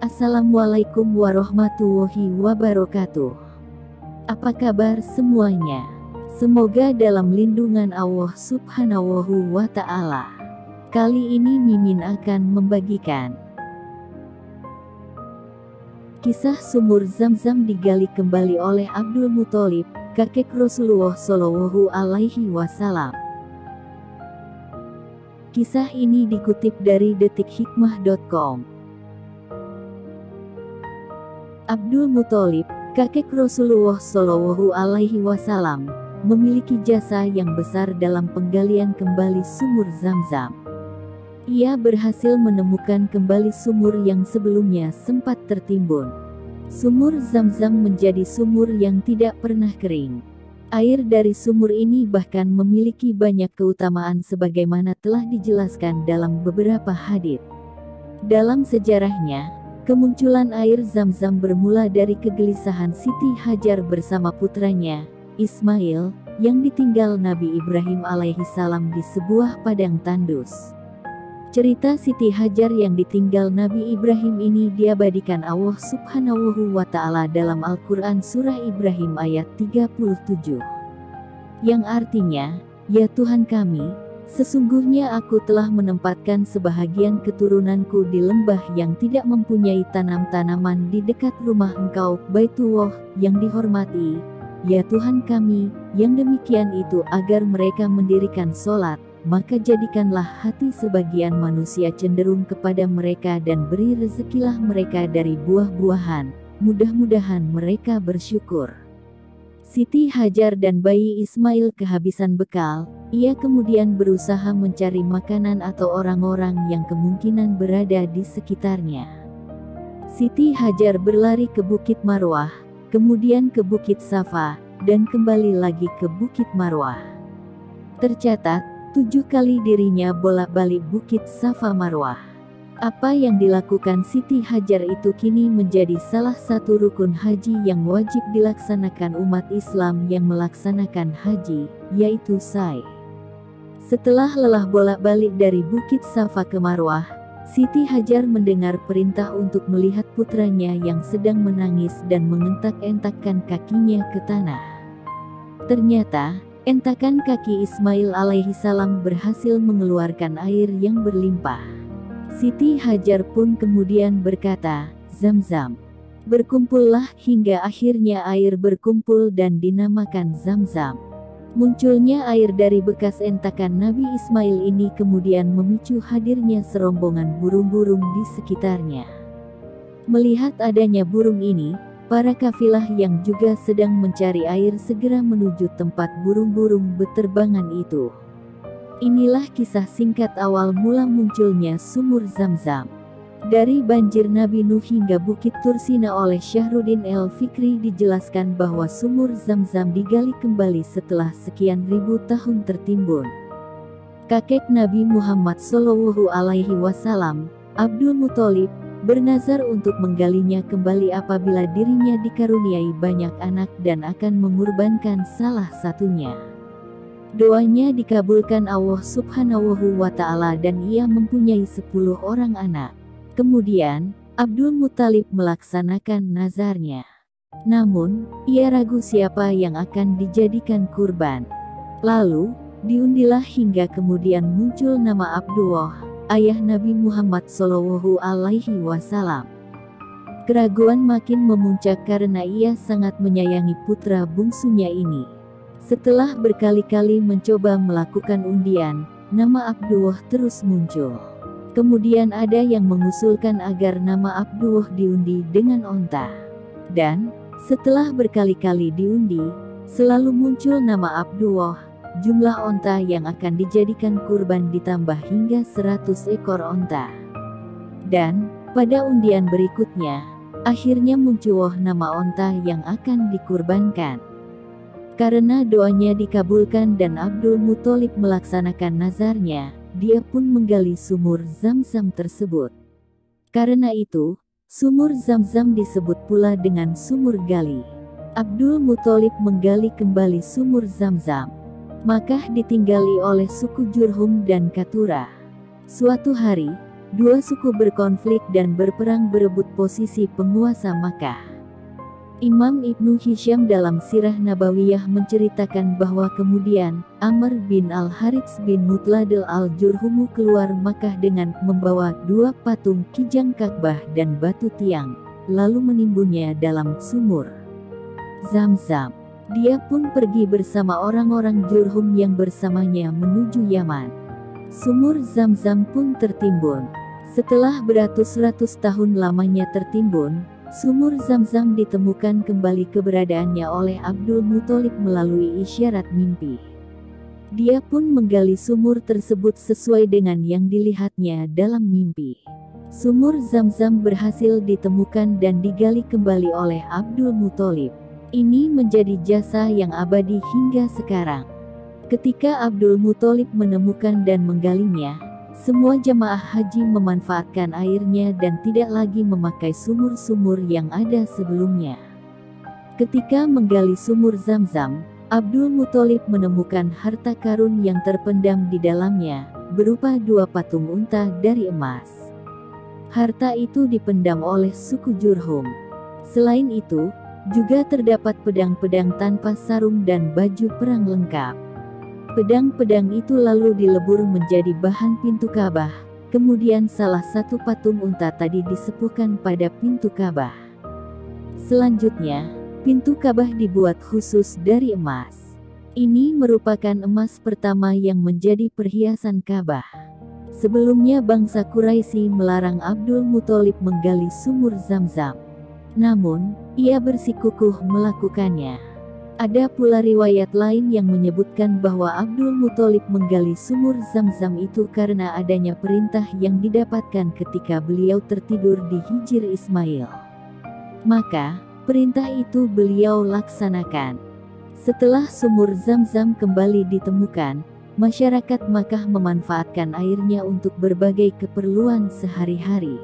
Assalamualaikum warahmatullahi wabarakatuh. Apa kabar semuanya? Semoga dalam lindungan Allah Subhanahu wa Ta'ala. Kali ini Mimin akan membagikan kisah sumur Zam-Zam digali kembali oleh Abdul Muthalib, kakek Rasulullah Shallallahu Alaihi Wasallam. Kisah ini dikutip dari detikhikmah.com. Abdul Muthalib, kakek Rasulullah Shallallahu Alaihi Wasallam, memiliki jasa yang besar dalam penggalian kembali sumur Zam-Zam. Ia berhasil menemukan kembali sumur yang sebelumnya sempat tertimbun. Sumur Zam-Zam menjadi sumur yang tidak pernah kering. Air dari sumur ini bahkan memiliki banyak keutamaan sebagaimana telah dijelaskan dalam beberapa hadits. Dalam sejarahnya, kemunculan air Zam-Zam bermula dari kegelisahan Siti Hajar bersama putranya, Ismail, yang ditinggal Nabi Ibrahim alaihissalam di sebuah padang tandus. Cerita Siti Hajar yang ditinggal Nabi Ibrahim ini diabadikan Allah Subhanahu wa Ta'ala dalam Al-Quran Surah Ibrahim ayat 37. Yang artinya, "Ya Tuhan kami, sesungguhnya aku telah menempatkan sebahagian keturunanku di lembah yang tidak mempunyai tanam-tanaman di dekat rumah Engkau, Baitullah, yang dihormati. Ya Tuhan kami, yang demikian itu agar mereka mendirikan sholat, maka jadikanlah hati sebagian manusia cenderung kepada mereka dan beri rezekilah mereka dari buah-buahan, mudah-mudahan mereka bersyukur." Siti Hajar dan bayi Ismail kehabisan bekal. Ia kemudian berusaha mencari makanan atau orang-orang yang kemungkinan berada di sekitarnya. Siti Hajar berlari ke Bukit Marwah, kemudian ke Bukit Safa, dan kembali lagi ke Bukit Marwah. Tercatat, 7 kali dirinya bolak-balik Bukit Safa Marwah. Apa yang dilakukan Siti Hajar itu kini menjadi salah satu rukun haji yang wajib dilaksanakan umat Islam yang melaksanakan haji, yaitu sa'i. Setelah lelah bolak-balik dari Bukit Safa ke Marwah, Siti Hajar mendengar perintah untuk melihat putranya yang sedang menangis dan mengentak-entakkan kakinya ke tanah. Ternyata, entakan kaki Ismail alaihissalam berhasil mengeluarkan air yang berlimpah. Siti Hajar pun kemudian berkata, "Zam-Zam, berkumpullah," hingga akhirnya air berkumpul dan dinamakan Zam-Zam. Munculnya air dari bekas entakan Nabi Ismail ini kemudian memicu hadirnya serombongan burung-burung di sekitarnya. Melihat adanya burung ini, para kafilah yang juga sedang mencari air segera menuju tempat burung-burung beterbangan itu. Inilah kisah singkat awal mula munculnya sumur Zam-Zam. Dari banjir Nabi Nuh hingga Bukit Tursina oleh Syahruddin El-Fikri dijelaskan bahwa sumur Zam-Zam digali kembali setelah sekian ribu tahun tertimbun. Kakek Nabi Muhammad Shallallahu Alaihi Wasallam, Abdul Muthalib, bernazar untuk menggalinya kembali apabila dirinya dikaruniai banyak anak dan akan mengorbankan salah satunya. Doanya dikabulkan Allah Subhanahu wa Ta'ala dan ia mempunyai 10 orang anak. Kemudian, Abdul Muthalib melaksanakan nazarnya. Namun, ia ragu siapa yang akan dijadikan kurban. Lalu, diundilah hingga kemudian muncul nama Abdullah, ayah Nabi Muhammad Shallallahu Alaihi Wasallam. Keraguan makin memuncak karena ia sangat menyayangi putra bungsunya ini. Setelah berkali-kali mencoba melakukan undian, nama Abdullah terus muncul. Kemudian ada yang mengusulkan agar nama Abdullah diundi dengan onta. Dan, setelah berkali-kali diundi, selalu muncul nama Abdullah. Jumlah onta yang akan dijadikan kurban ditambah hingga 100 ekor onta. Dan, pada undian berikutnya, akhirnya muncul nama onta yang akan dikurbankan. Karena doanya dikabulkan dan Abdul Muthalib melaksanakan nazarnya, dia pun menggali sumur Zam-Zam tersebut. Karena itu, sumur Zam-Zam disebut pula dengan sumur gali. Abdul Muthalib menggali kembali sumur Zam-Zam. Makkah ditinggali oleh suku Jurhum dan Katura. Suatu hari, Dua suku berkonflik dan berperang berebut posisi penguasa Makkah. Imam Ibnu Hisham dalam Sirah Nabawiyah menceritakan bahwa kemudian Amr bin Al-Harits bin Mutladil Al-Jurhumu keluar Makkah dengan membawa dua patung kijang Ka'bah dan batu tiang, lalu menimbunnya dalam sumur Zamzam. Dia pun pergi bersama orang-orang Jurhum yang bersamanya menuju Yaman. Sumur Zamzam pun tertimbun. Setelah beratus-ratus tahun lamanya tertimbun, sumur Zamzam ditemukan kembali keberadaannya oleh Abdul Muthalib melalui isyarat mimpi. Dia pun menggali sumur tersebut sesuai dengan yang dilihatnya dalam mimpi. Sumur Zamzam berhasil ditemukan dan digali kembali oleh Abdul Muthalib. Ini menjadi jasa yang abadi hingga sekarang. Ketika Abdul Muthalib menemukan dan menggalinya, semua jamaah haji memanfaatkan airnya dan tidak lagi memakai sumur-sumur yang ada sebelumnya. Ketika menggali sumur Zamzam, Abdul Muthalib menemukan harta karun yang terpendam di dalamnya, berupa dua patung unta dari emas. Harta itu dipendam oleh suku Jurhum. Selain itu, juga terdapat pedang-pedang tanpa sarung dan baju perang lengkap. Pedang-pedang itu lalu dilebur menjadi bahan pintu Ka'bah, kemudian salah satu patung unta tadi disepuhkan pada pintu Ka'bah. Selanjutnya, pintu Ka'bah dibuat khusus dari emas. Ini merupakan emas pertama yang menjadi perhiasan Ka'bah. Sebelumnya bangsa Quraisy melarang Abdul Muthalib menggali sumur Zamzam. Namun, ia bersikukuh melakukannya. Ada pula riwayat lain yang menyebutkan bahwa Abdul Muthalib menggali sumur Zamzam itu karena adanya perintah yang didapatkan ketika beliau tertidur di Hijr Ismail. Maka, perintah itu beliau laksanakan. Setelah sumur Zamzam kembali ditemukan, masyarakat Makkah memanfaatkan airnya untuk berbagai keperluan sehari-hari.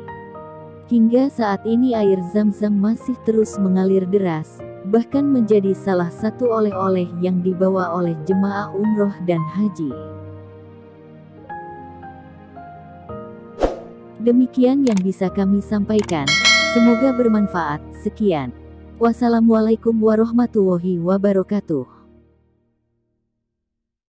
Hingga saat ini air Zamzam masih terus mengalir deras, bahkan menjadi salah satu oleh-oleh yang dibawa oleh jemaah umroh dan haji. Demikian yang bisa kami sampaikan, semoga bermanfaat. Sekian. Wassalamualaikum warahmatullahi wabarakatuh.